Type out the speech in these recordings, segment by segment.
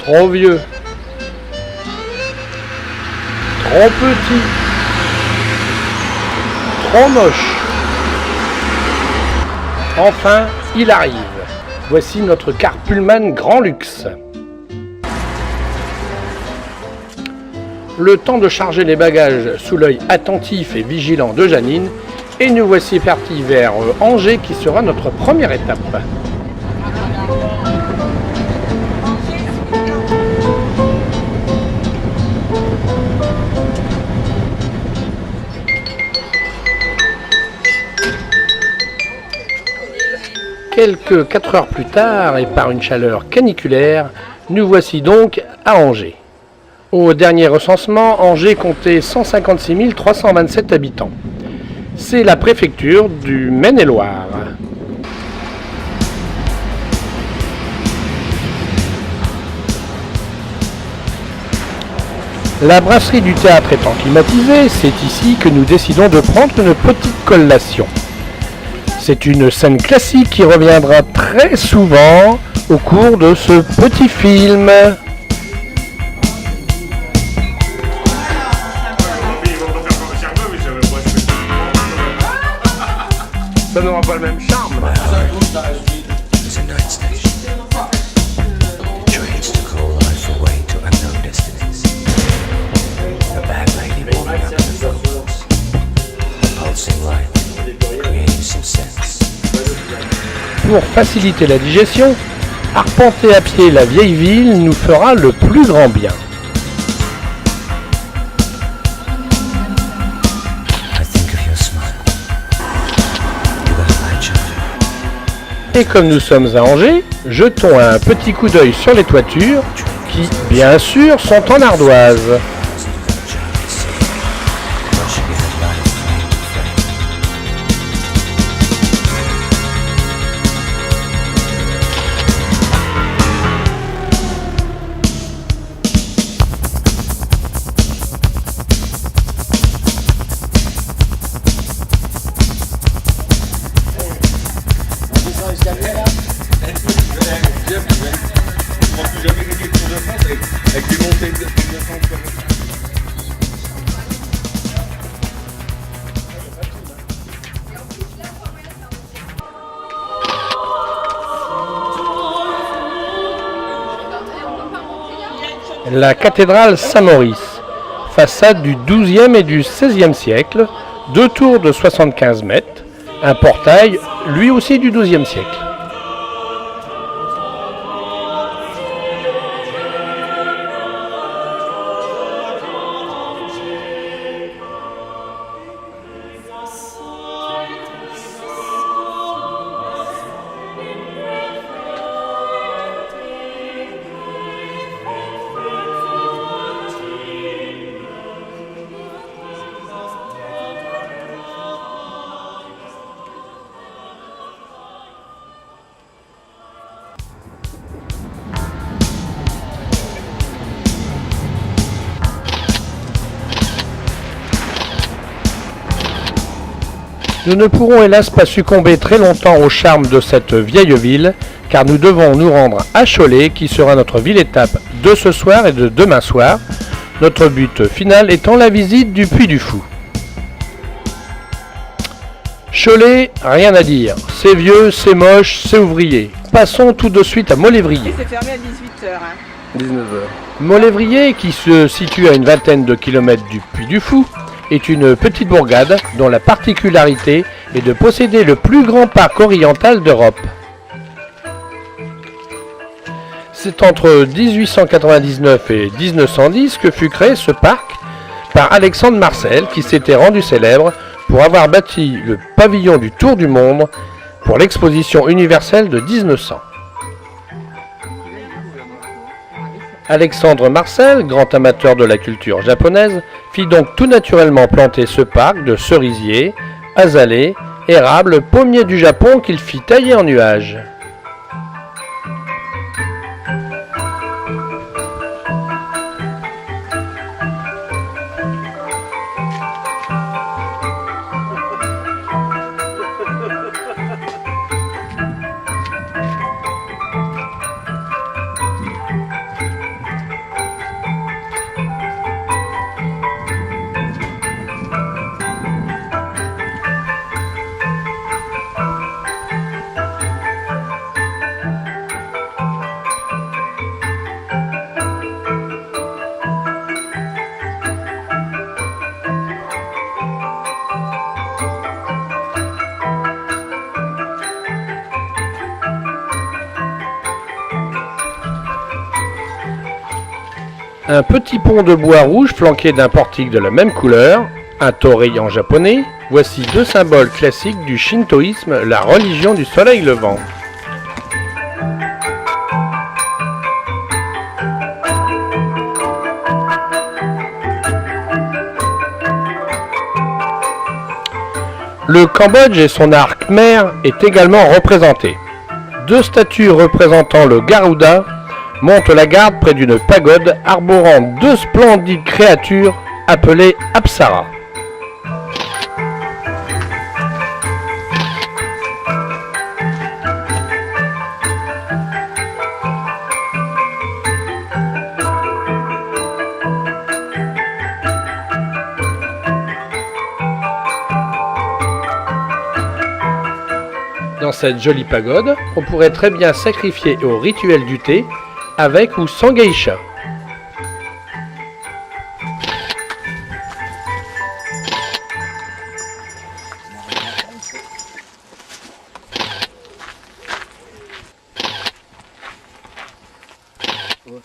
trop vieux, trop petit, trop moche. Enfin, il arrive. Voici notre car Pullman grand luxe. Le temps de charger les bagages sous l'œil attentif et vigilant de Janine, et nous voici partis vers Angers qui sera notre première étape. Quelques 4 heures plus tard, et par une chaleur caniculaire, nous voici donc à Angers. Au dernier recensement, Angers comptait 156 327 habitants. C'est la préfecture du Maine-et-Loire. La brasserie du théâtre étant climatisée, c'est ici que nous décidons de prendre une petite collation. C'est une scène classique qui reviendra très souvent au cours de ce petit film. Ça n'aura pas le même charme. Pour faciliter la digestion, arpenter à pied la vieille ville nous fera le plus grand bien. Et comme nous sommes à Angers, jetons un petit coup d'œil sur les toitures qui, bien sûr, sont en ardoise. La cathédrale Saint-Maurice, façade du XIIe et du XVIe siècle, 2 tours de 75 mètres, un portail lui aussi du XIIe siècle. Nous ne pourrons hélas pas succomber très longtemps au charme de cette vieille ville, car nous devons nous rendre à Cholet, qui sera notre ville-étape de ce soir et de demain soir, notre but final étant la visite du Puy du Fou. Cholet, rien à dire, c'est vieux, c'est moche, c'est ouvrier. Passons tout de suite à Molévrier. C'est fermé à 18h. 19h. Molévrier, qui se situe à une vingtaine de kilomètres du Puy du Fou, est une petite bourgade dont la particularité est de posséder le plus grand parc oriental d'Europe. C'est entre 1899 et 1910 que fut créé ce parc par Alexandre Marcel, qui s'était rendu célèbre pour avoir bâti le pavillon du Tour du Monde pour l'exposition universelle de 1900. Alexandre Marcel, grand amateur de la culture japonaise, fit donc tout naturellement planter ce parc de cerisiers, azalées, érables, pommiers du Japon qu'il fit tailler en nuages. Un petit pont de bois rouge flanqué d'un portique de la même couleur, un torii en japonais, voici deux symboles classiques du shintoïsme, la religion du soleil levant. Le Cambodge et son art khmer est également représenté. Deux statues représentant le Garuda montent la garde près d'une pagode arborant deux splendides créatures appelées Apsara. Dans cette jolie pagode, on pourrait très bien sacrifier au rituel du thé avec ou sans geisha.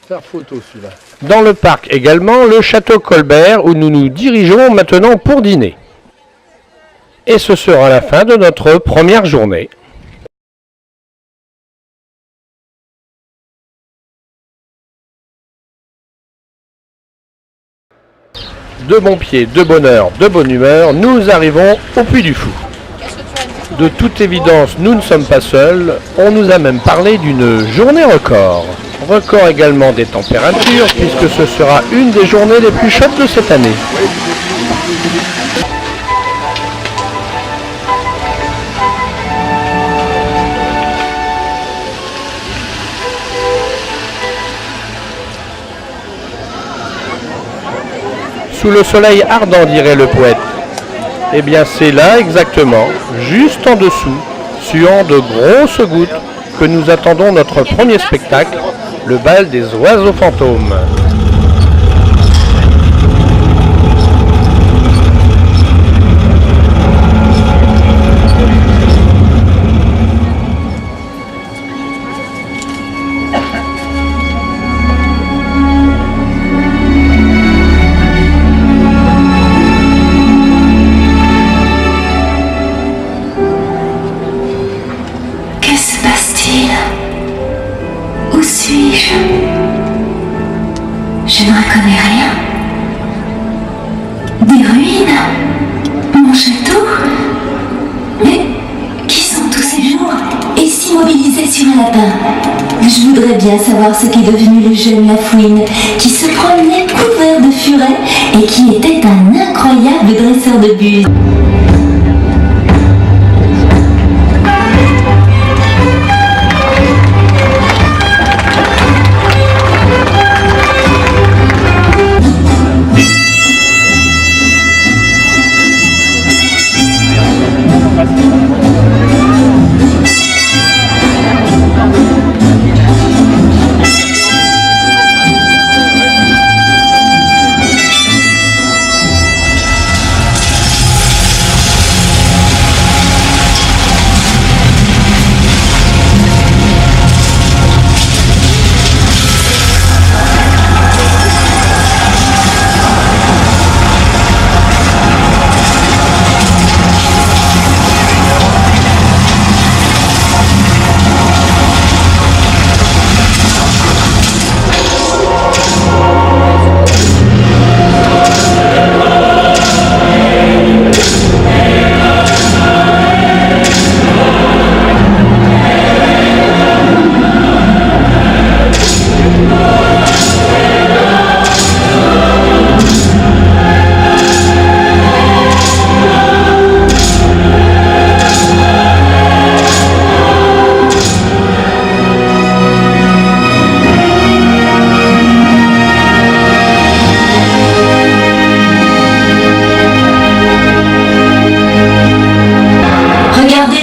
Faire photo celui-là. Dans le parc également, le château Colbert où nous nous dirigeons maintenant pour dîner. Et ce sera la fin de notre première journée. De bon pied, de bonne heure, de bonne humeur, nous arrivons au Puy du Fou. De toute évidence, nous ne sommes pas seuls, on nous a même parlé d'une journée record. Record également des températures, puisque ce sera une des journées les plus chaudes de cette année. Sous le soleil ardent, dirait le poète. Eh bien c'est là exactement, juste en dessous, suant de grosses gouttes, que nous attendons notre premier spectacle, le bal des oiseaux fantômes. Où suis-je? Je ne reconnais rien. Des ruines? Mon château? Mais qui sont tous ces gens? Et s'immobiliser sur un lapin? Je voudrais bien savoir ce qu'est devenu le jeune Lafouine qui se promenait couvert de furet et qui était un incroyable dresseur de buses.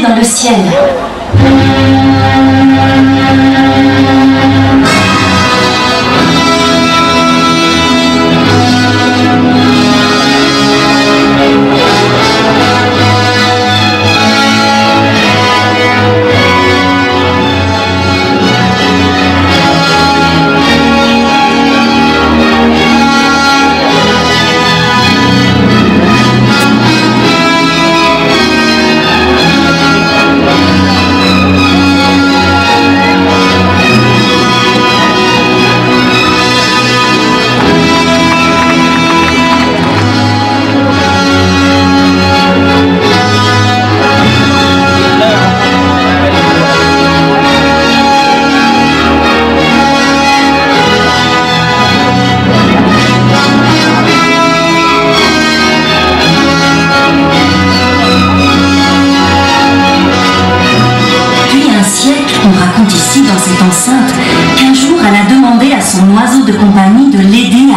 Dans le ciel.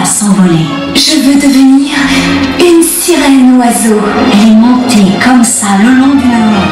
s'envoler. Je veux devenir une sirène oiseau. Elle est montée comme ça le long du nord.